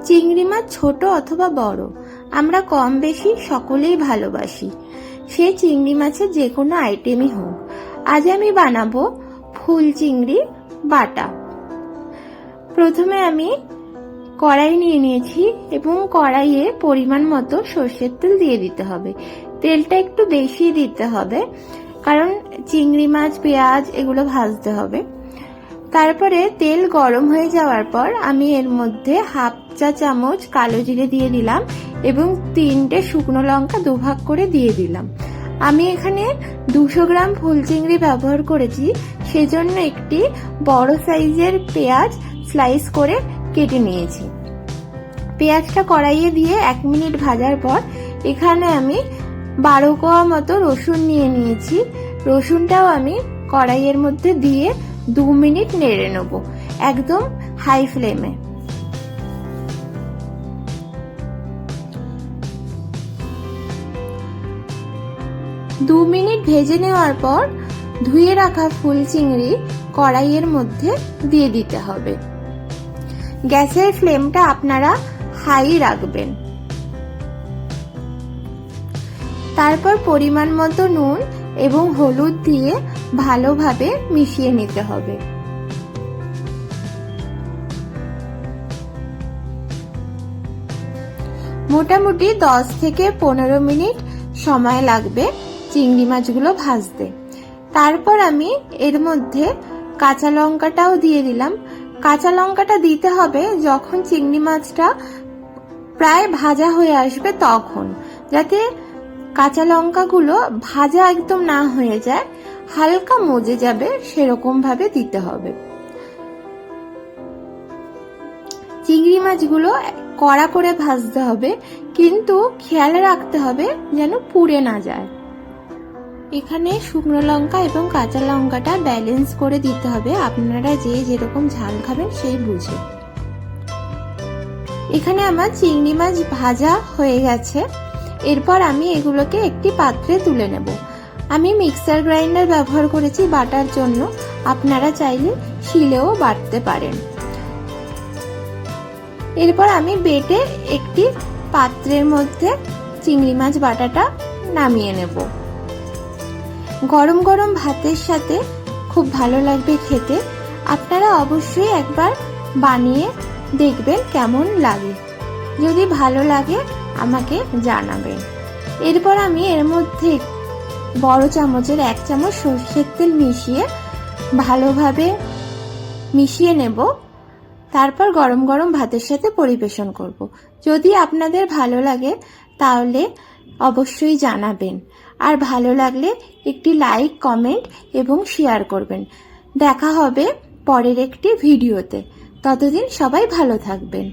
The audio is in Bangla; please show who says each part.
Speaker 1: চিংড়ি মাছ ছোট অথবা বড় আমরা কম বেশি সকলেই ভালোবাসি, সে চিংড়ি মাছের যে কোনো আইটেমই হোক। আজ আমি বানাবো ফুল চিংড়ি বাটা। প্রথমে আমি কড়াই নিয়ে নিয়েছি এবং কড়াইয়ে পরিমাণ মতো সর্ষের তেল দিয়ে দিতে হবে। তেলটা একটু বেশি দিতে হবে কারণ চিংড়ি মাছ পেঁয়াজ এগুলো ভাজতে হবে। তারপরে তেল গরম হয়ে যাওয়ার পর আমি এর মধ্যে হাফ চা চামচ কালো জিরে দিয়ে দিলাম এবং 3টে শুকনো লঙ্কা দুভাগ করে দিয়ে দিলাম। আমি এখানে 200 গ্রাম ফুল চিংড়ি ব্যবহার করেছি, সেজন্য একটি বড় সাইজের পেঁয়াজ স্লাইস করে কেটে নিয়েছি। পেঁয়াজটা কড়াইয়ে দিয়ে 1 মিনিট ভাজার পর এখানে আমি 12 কোয়া মতো রসুন নিয়ে নিয়েছি। রসুনটাও আমি কড়াইয়ের মধ্যে দিয়ে 2 মিনিট নেড়ে নেব একদম হাই ফ্লেমে। দু মিনিট ভেজে নেওয়ার পর ধুয়ে রাখা ফুল চিংড়ি কড়াইয়ের মধ্যে দিয়ে দিতে হবে। গ্যাসের ফ্লেমটা আপনারা হাই রাখবেন। তারপর পরিমাণ মতো নুন এবং হলুদ দিয়ে ভালোভাবে মিশিয়ে নিতে হবে। মোটামুটি 10 থেকে 15 মিনিট সময় লাগবে চিংড়ি মাছগুলো ভাজতে। তারপর আমি এর মধ্যে কাঁচা লঙ্কাটাও দিয়ে দিলাম। কাঁচা লঙ্কাটা দিতে হবে যখন চিংড়ি মাছটা প্রায় ভাজা হয়ে আসবে তখন, যাতে কাঁচা লঙ্কাগুলো ভাজা একদম না হয়ে যায়, হালকা মজে যাবে সেরকম ভাবে দিতে হবে। চিংড়ি মাছগুলো কড়া করে ভাজতে হবে, কিন্তু খেয়াল রাখতে হবে যেন পুড়ে না যায়। এখানে শুকনো লঙ্কা এবং কাঁচা লঙ্কাটা ব্যালেন্স করে দিতে হবে, আপনারা যে যেরকম ঝাল খাবেন সেই বুঝে। এখানে আমার চিংড়ি মাছ ভাজা হয়ে গেছে। এরপর আমি এগুলোকে একটি পাত্রে তুলে নেব। আমি মিক্সার গ্রাইন্ডার ব্যবহার করেছি বাটার জন্য, আপনারা চাইলে শিলেও বাটতে পারেন। এরপর আমি বেটে একটি পাত্রের মধ্যে চিংড়ি মাছ বাটাটা নামিয়ে নেব। গরম গরম ভাতের সাথে খুব ভালো লাগবে খেতে। আপনারা অবশ্যই একবার বানিয়ে দেখবেন কেমন লাগে। যদি ভালো লাগে আমাকে জানাবেন। এরপর আমি এর মধ্যে বড় চামচের 1 চামচ সরষের তেল মিশিয়ে ভালোভাবে মিশিয়ে নেব। তারপর গরম গরম ভাতের সাথে পরিবেশন করব। যদি আপনাদের ভালো লাগে তাহলে অবশ্যই জানাবেন, আর ভালো লাগলে একটি লাইক, কমেন্ট এবং শেয়ার করবেন। দেখা হবে পরের একটি ভিডিওতে। ততদিন সবাই ভালো থাকবেন।